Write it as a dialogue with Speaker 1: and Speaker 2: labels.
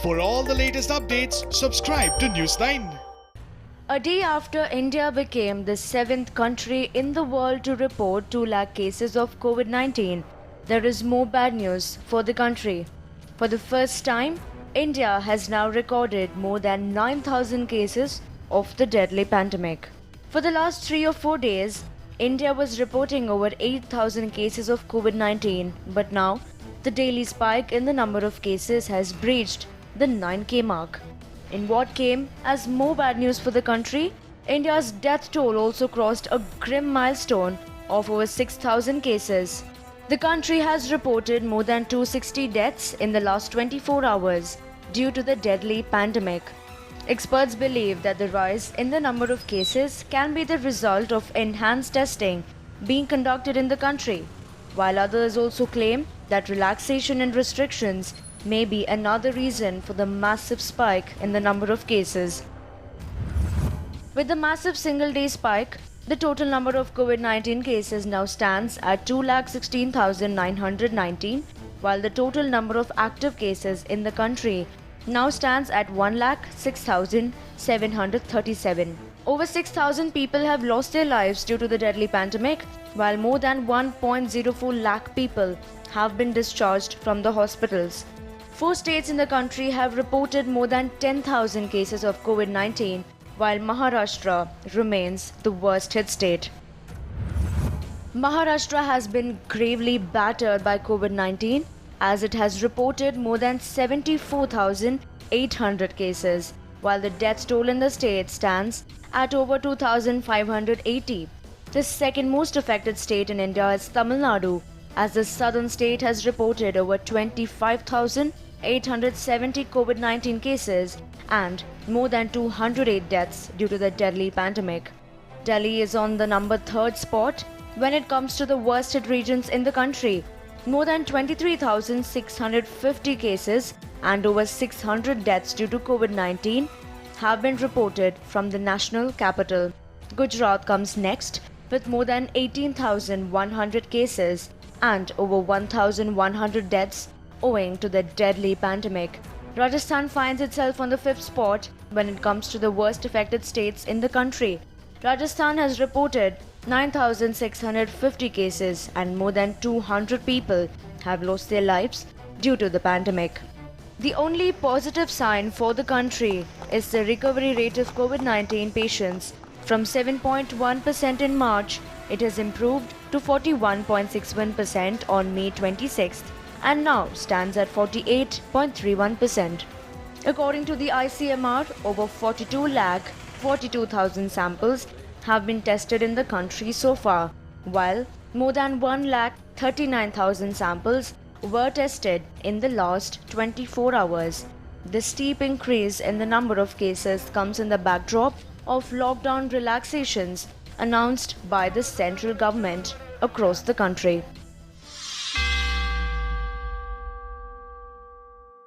Speaker 1: For all the latest updates, subscribe to Newsline.
Speaker 2: A day after India became the 7th country in the world to report 2 lakh cases of COVID-19, there is more bad news for the country. For the first time, India has now recorded more than 9,000 cases of the deadly pandemic. For the last 3 or 4 days, India was reporting over 8,000 cases of COVID-19, but now the daily spike in the number of cases has breached the 9K mark. In what came as more bad news for the country, India's death toll also crossed a grim milestone of over 6,000 cases. The country has reported more than 260 deaths in the last 24 hours due to the deadly pandemic. Experts believe that the rise in the number of cases can be the result of enhanced testing being conducted in the country, while others also claim that relaxation in restrictions may be another reason for the massive spike in the number of cases. With the massive single-day spike, the total number of COVID-19 cases now stands at 2,16,919, while the total number of active cases in the country now stands at 1,06,737. Over 6,000 people have lost their lives due to the deadly pandemic, while more than 1.04 lakh people have been discharged from the hospitals. 4 states in the country have reported more than 10,000 cases of COVID-19, while Maharashtra remains the worst hit state. Maharashtra has been gravely battered by COVID-19 as it has reported more than 74,800 cases, while the death toll in the state stands at over 2,580. The second most affected state in India is Tamil Nadu, as the southern state has reported over 25,870 COVID-19 cases and more than 208 deaths due to the deadly pandemic. Delhi is on the number 3rd spot when it comes to the worst hit regions in the country. More than 23,650 cases and over 600 deaths due to COVID-19 have been reported from the national capital. Gujarat comes next with more than 18,100 cases and over 1,100 deaths owing to the deadly pandemic. Rajasthan finds itself on the 5th spot when it comes to the worst affected states in the country. Rajasthan has reported 9,650 cases and more than 200 people have lost their lives due to the pandemic. The only positive sign for the country is the recovery rate of COVID-19 patients. From 7.1% in March, it has improved to 41.61% on May 26th and now stands at 48.31%. According to the ICMR, over 42,42,000 samples have been tested in the country so far, while more than 1,39,000 samples were tested in the last 24 hours. The steep increase in the number of cases comes in the backdrop of lockdown relaxations announced by the central government across the country.